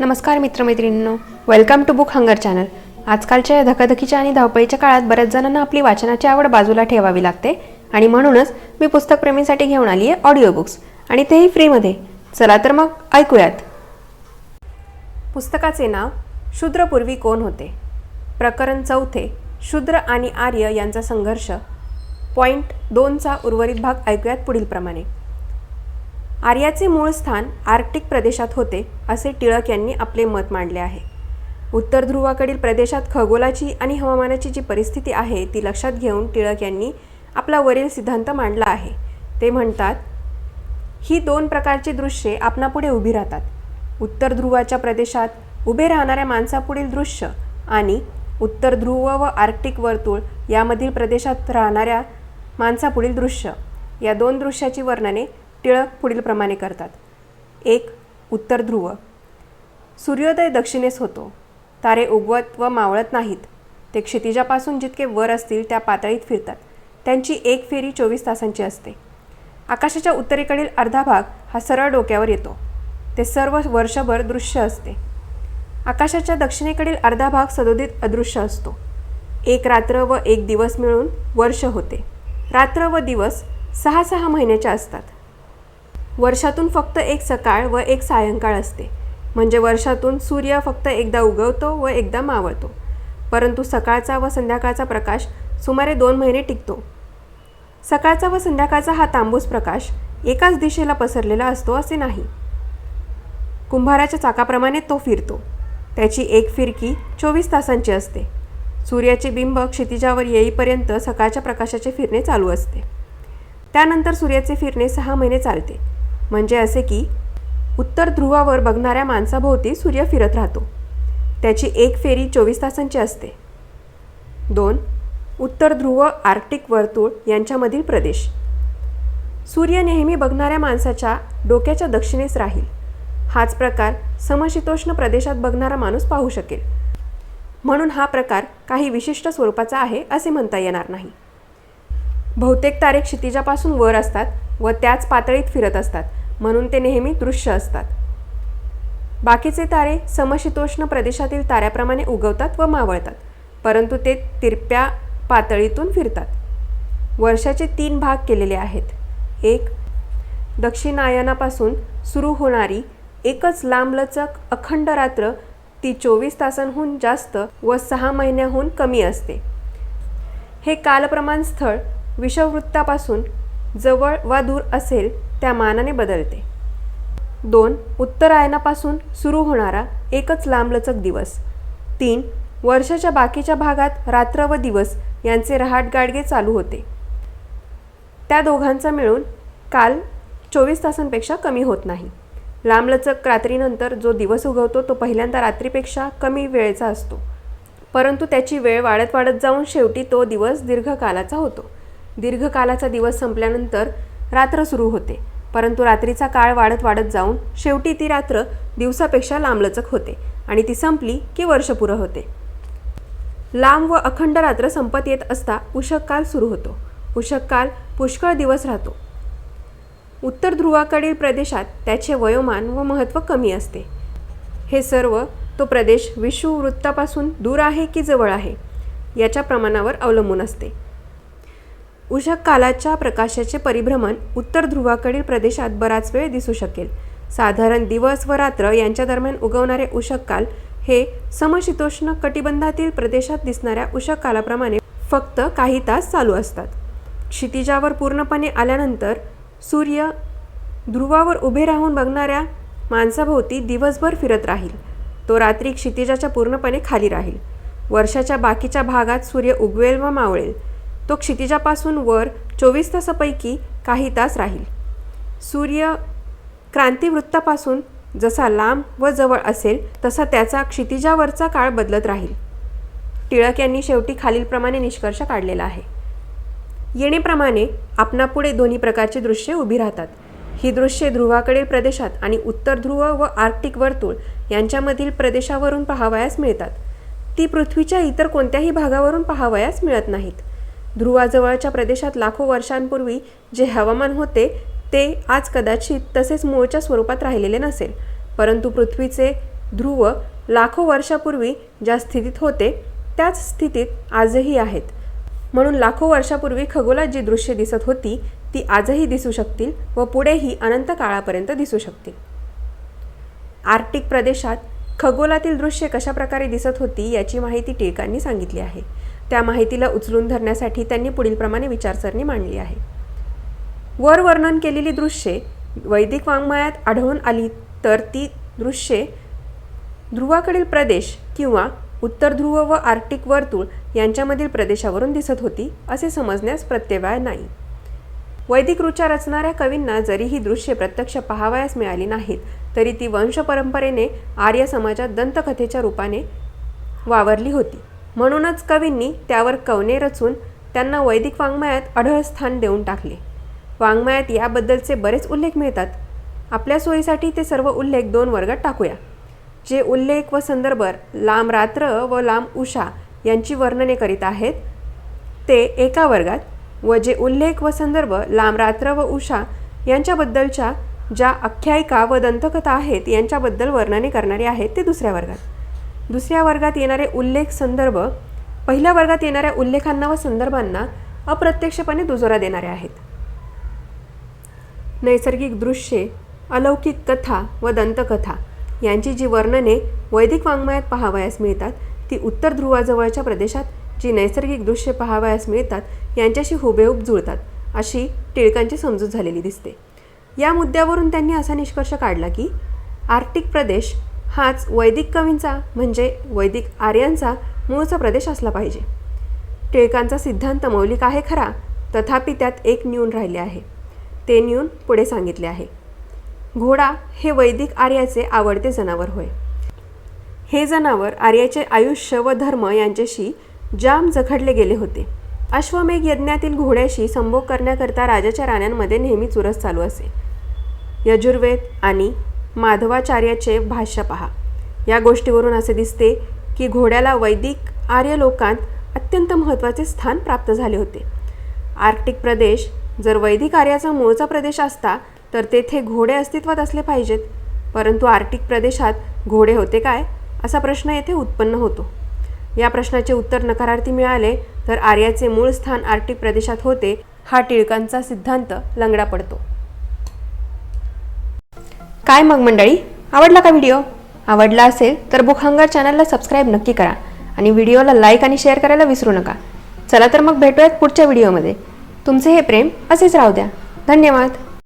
नमस्कार मित्रमैत्रिणींनो, welcome to book hunger channel. आजकालच्या या धकाधकीच्या आणि धावपळीच्या काळात बऱ्याच जणांना आपली वाचनाची आवड बाजूला ठेवावी लागते आणि म्हणूनच मी पुस्तकप्रेमींसाठी घेऊन आली आहे ऑडिओ बुक्स, आणि तेही फ्रीमध्ये. चला तर मग ऐकूयात. पुस्तकाचे नाव शूद्रपूर्वी कोण होते. प्रकरण 4, शूद्र आणि आर्य यांचा संघर्ष. पॉइंट 2चा उर्वरित भाग ऐकूयात पुढीलप्रमाणे. आर्याचे मूळ स्थान आर्क्टिक प्रदेशात होते असे टिळक यांनी आपले मत मांडले आहे. उत्तर ध्रुवाकडील प्रदेशात खगोलाची आणि हवामानाची जी परिस्थिती आहे ती लक्षात घेऊन टिळक यांनी आपला वरील सिद्धांत मांडला आहे. ते म्हणतात, ही 2 प्रकारची दृश्ये आपणापुढे उभी राहतात. उत्तर ध्रुवाच्या प्रदेशात उभे राहणाऱ्या माणसापुढील दृश्य आणि उत्तर ध्रुव व आर्क्टिक वर्तुळ यामधील प्रदेशात राहणाऱ्या माणसापुढील दृश्य, या 2 दृश्याची वर्णने टिळक पुढीलप्रमाणे करतात. 1. उत्तर ध्रुव. सूर्योदय दक्षिणेस होतो. तारे उगवत व मावळत नाहीत. ते क्षितिजापासून जितके वर असतील त्या पातळीत फिरतात. त्यांची एक फेरी 24 तासांची असते. आकाशाच्या उत्तरेकडील अर्धा भाग हा सरळ डोक्यावर येतो. ते सर्व वर्षभर दृश्य असते. आकाशाच्या दक्षिणेकडील अर्धा भाग सदोदित अदृश्य असतो. एक रात्र व एक दिवस मिळून वर्ष होते. रात्र व दिवस 6 महिन्याच्या असतात. वर्षातून फक्त एक सकाळ व एक सायंकाळ असते. म्हणजे वर्षातून सूर्य फक्त एकदा उगवतो व एकदा मावळतो. परंतु सकाळचा व संध्याकाळचा प्रकाश सुमारे 2 महिने टिकतो. सकाळचा व संध्याकाळचा हा तांबूस प्रकाश एकाच दिशेला पसरलेला असतो असे नाही. कुंभाराच्या चाकाप्रमाणे तो फिरतो. त्याची एक फिरकी 24 तासांची असते. सूर्याचे बिंब क्षितिजावर येईपर्यंत सकाळच्या प्रकाशाचे फिरणे चालू असते. त्यानंतर सूर्याचे फिरणे 6 महिने चालते. म्हणजे असे की उत्तर ध्रुवावर बघणाऱ्या माणसाभोवती सूर्य फिरत राहतो. त्याची एक फेरी 24 तासांची असते. 2. उत्तर ध्रुव आर्क्टिक वर्तुळ यांच्यामधील प्रदेश. सूर्य नेहमी बघणाऱ्या माणसाच्या डोक्याच्या दक्षिणेस राहील. हाच प्रकार समशीतोष्ण प्रदेशात बघणारा माणूस पाहू शकेल. म्हणून हा प्रकार काही विशिष्ट स्वरूपाचा आहे असे म्हणता येणार नाही. बहुतेक तारे क्षितिजापासून वर असतात व त्याच पातळीत फिरत असतात, म्हणून ते नेहमी दृश्य असतात. बाकीचे तारे समशीतोष्ण प्रदेशातील ताऱ्याप्रमाणे उगवतात व मावळतात, परंतु ते तिरप्या पातळीतून फिरतात. वर्षाचे 3 भाग केलेले आहेत. 1. दक्षिणायनापासून सुरू होणारी एकच लांबलचक अखंड रात्र, ती 24 तासांहून जास्त व 6 महिन्याहून कमी असते. हे कालप्रमाण स्थळ विषुववृत्तापासून जवळ वा दूर असेल त्या मानाने बदलते. 2. उत्तरायणापासून सुरू होणारा एकच लांबलचक दिवस. 3. वर्षाच्या बाकीच्या भागात रात्र व दिवस यांचे रहाटगाडगे चालू होते. त्या दोघांचा मिळून काल 24 तासांपेक्षा कमी होत नाही. लांबलचक रात्रीनंतर जो दिवस उगवतो तो पहिल्यांदा रात्रीपेक्षा कमी वेळेचा असतो, परंतु त्याची वेळ वाढत वाढत जाऊन शेवटी तो दिवस दीर्घकालाचा होतो. दीर्घकालाचा दिवस संपल्यानंतर रात्र सुरू होते, परंतु रात्रीचा काळ वाढत वाढत जाऊन शेवटी ती रात्र दिवसापेक्षा लांबलचक होते आणि ती संपली की वर्ष पुरं होते. लांब व अखंड रात्र संपत येत असता उषःकाल सुरू होतो. उषःकाल पुष्कळ दिवस राहतो. उत्तर ध्रुवाकडील प्रदेशात त्याचे वयोमान व महत्त्व कमी असते. हे सर्व तो प्रदेश विषुववृत्तापासून दूर आहे की जवळ आहे याच्या प्रमाणावर अवलंबून असते. उषःकालाच्या प्रकाशाचे परिभ्रमण उत्तर ध्रुवाकडील प्रदेशात बराच वेळ दिसू शकेल. साधारण दिवस व रात्र यांच्या दरम्यान उगवणारे उषःकाल हे समशीतोष्ण कटिबंधातील प्रदेशात दिसणाऱ्या उषःकालाप्रमाणे फक्त काही तास चालू असतात. क्षितिजावर पूर्णपणे आल्यानंतर सूर्य ध्रुवावर उभे राहून बघणाऱ्या माणसाभोवती दिवसभर फिरत राहील. तो रात्री क्षितिजाच्या पूर्णपणे खाली राहील. वर्षाच्या बाकीच्या भागात सूर्य उगवेल व मावळेल. तो क्षितिजापासून वर 24 तासापैकी काही तास राहील. सूर्य क्रांतिवृत्तापासून जसा लांब व जवळ असेल तसा त्याचा क्षितिजावरचा काळ बदलत राहील. टिळक यांनी शेवटी खालीलप्रमाणे निष्कर्ष काढलेला आहे. येणेप्रमाणे आपणापुढे दोन्ही प्रकारची दृश्ये उभी राहतात. ही दृश्ये ध्रुवाकडील प्रदेशात आणि उत्तर ध्रुव व आर्क्टिक वर्तुळ यांच्यामधील प्रदेशावरून पाहावयास मिळतात. ती पृथ्वीच्या इतर कोणत्याही भागावरून पाहावयास मिळत नाहीत. ध्रुवाजवळच्या प्रदेशात लाखो वर्षांपूर्वी जे हवामान होते ते आज कदाचित तसेच मूळच्या स्वरूपात राहिलेले नसेल, परंतु पृथ्वीचे ध्रुव लाखो वर्षापूर्वी ज्या स्थितीत होते त्याच स्थितीत आजही आहेत. म्हणून लाखो वर्षापूर्वी खगोलात जी दृश्ये दिसत होती ती आजही दिसू शकतील व पुढेही अनंत काळापर्यंत दिसू शकतील. आर्क्टिक प्रदेशात खगोलातील दृश्ये कशा प्रकारे दिसत होती याची माहिती टिळकांनी सांगितली आहे. त्या माहितीला उचलून धरण्यासाठी त्यांनी पुढीलप्रमाणे विचारसरणी मांडली आहे. वर वर्णन केलेली दृश्ये वैदिक वाङ्मयात आढळून आली तर ती दृश्ये ध्रुवाकडील प्रदेश किंवा उत्तर ध्रुव व आर्क्टिक वर्तुळ यांच्यामधील प्रदेशावरून दिसत होती असे समजण्यास प्रत्यवाय नाही. वैदिक ऋचा रचणाऱ्या कवींना जरी ही दृश्ये प्रत्यक्ष पाहावयास मिळाली नाहीत तरी ती वंशपरंपरेने आर्य समाजात दंतकथेच्या रूपाने वावरली होती. म्हणूनच कवींनी त्यावर कवने रचून त्यांना वैदिक वाङ्मयात अढळ स्थान देऊन टाकले. वाङ्मयात याबद्दलचे बरेच उल्लेख मिळतात. आपल्या सोयीसाठी ते सर्व उल्लेख 2 वर्गात टाकूया. जे उल्लेख व संदर्भ लांब रात्र व लांब उषा यांची वर्णने करीत आहेत ते एका वर्गात व जे उल्लेख व संदर्भ लांब रात्र व उषा यांच्याबद्दलच्या ज्या आख्यायिका व दंतकथा आहेत यांच्याबद्दल वर्णने करणारे आहेत ते दुसऱ्या वर्गात. दुसऱ्या वर्गात येणारे उल्लेख संदर्भ पहिल्या वर्गात येणाऱ्या उल्लेखांना व संदर्भांना अप्रत्यक्षपणे दुजोरा देणारे आहेत. नैसर्गिक दृश्ये, अलौकिक कथा व दंतकथा यांची जी वर्णने वैदिक वाङ्मयात पाहावयास मिळतात ती उत्तर ध्रुवाजवळच्या प्रदेशात जी नैसर्गिक दृश्ये पाहावयास मिळतात यांच्याशी हुबेहूब जुळतात अशी टिळकांची समजूत झालेली दिसते. या मुद्द्यावरून त्यांनी असा निष्कर्ष काढला की आर्क्टिक प्रदेश हाच वैदिक कवींचा म्हणजे वैदिक आर्यांचा मूळचा प्रदेश असला पाहिजे. टिळकांचा सिद्धांत मौलिक आहे खरा, तथापि त्यात एक न्यून राहिले आहे. ते न्यून पुढे सांगितले आहे. घोडा हे वैदिक आर्याचे आवडते जनावर होय. हे जनावर आर्याचे आयुष्य व धर्म यांच्याशी जाम जखडले गेले होते. अश्वमेघ यज्ञातील घोड्याशी संभोग करण्याकरता राजाच्या राण्यांमध्ये नेहमी चुरस चालू असे. यजुर्वेद आणि माधवाचार्याचे भाष्य पहा. या गोष्टीवरून असे दिसते की घोड्याला वैदिक आर्य लोकांत अत्यंत महत्त्वाचे स्थान प्राप्त झाले होते. आर्क्टिक प्रदेश जर वैदिक आर्याचा मूळचा प्रदेश असता तर तेथे घोडे अस्तित्वात असले पाहिजेत, परंतु आर्क्टिक प्रदेशात घोडे होते काय असा प्रश्न येथे उत्पन्न होतो. या प्रश्नाचे उत्तर नकारार्थी मिळाले तर आर्याचे मूळ स्थान आर्क्टिक प्रदेशात होते हा टिळकांचा सिद्धांत लंगडा पडतो. काय मग मंडळी, आवडला का व्हिडिओ? आवडला असेल तर बुक हंगर चॅनलला सबस्क्राईब नक्की करा आणि व्हिडिओला लाईक आणि शेअर करायला विसरू नका. चला तर मग भेटूयात पुढच्या व्हिडिओमध्ये. तुमचे हे प्रेम असेच राहू द्या. धन्यवाद.